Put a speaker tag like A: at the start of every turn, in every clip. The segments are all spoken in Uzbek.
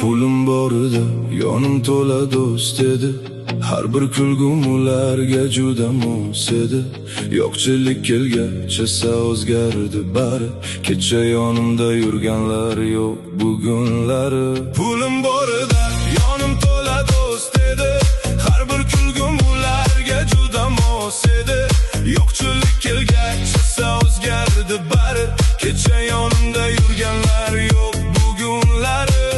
A: Pulim bor edi, yonim to'la do'st edi. Har bir kulgum ularga juda mos edi. Yo'qchilik kelgancha o'zgardi bari. Kecha yonimda yurganlar yo'q bugunlari. Pulim bor edi, yonim to'la do'st edi. Har bir kulgum ularga juda mos edi. Yo'qchilik kelgancha o'zgardi bari. Kecha yonimda yurganlar yo'q bugunlari.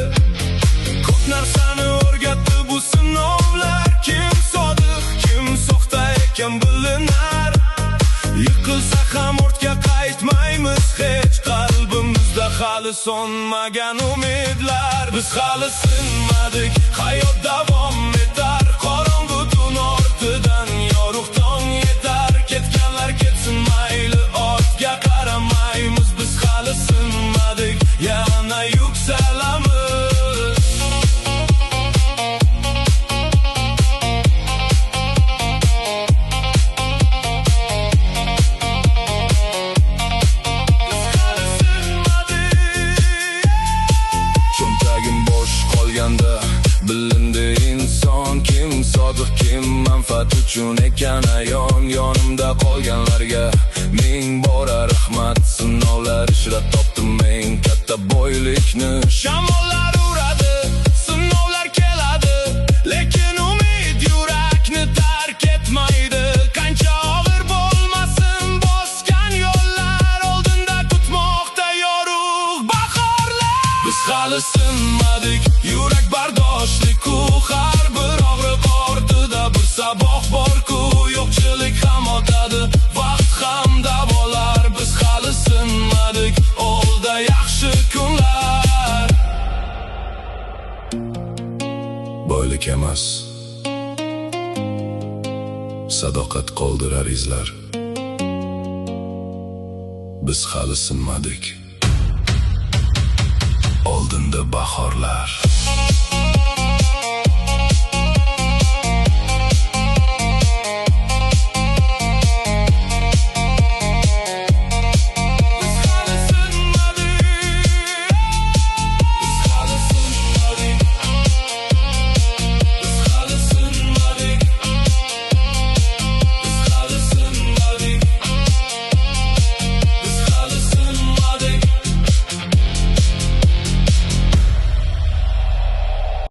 A: Ko'p narsani o'rgatdi bu sinovlar. Kim sodiq, kim soxta ekan bilinar. Yiqilsa ham ortga qaytmaymiz hech. Qalbimizda hali so'nmagan umidlar. Biz hali sinmadik, hayot davom etar. Qorong'u tun ortidan yorug' tong yetar. Ketganlar ketsin mayli, ortga qaramaymiz. Biz hali sinmadik, yana yuksalamiz. Bilindi inson kim sodiq, kim manfaat uchun ekan ayon. Yonimda qolganlarga ming bora rahmat. Sinovlar ichra topdim eng katta boylikni. Shamollar uradi, sinovlar keladi, lekin umid yurakni tark etmaydi. Qancha og'ir bo'lmasin bosgan yo'llar, oldinda kutmoqda yorug' bahorlar. Biz hali sinmadik, yurak bardoshlik-ku. Har bir og'riq ortida bir saboq bor-ku. Yo'qchilik ham o'tadi, vaqt ham davolar. Biz hali sinmadik, oldda yaxshi kunlar. Boylik emas, sadoqat qoldirar izlar. Biz hali sinmadik, oldinda bahorlar.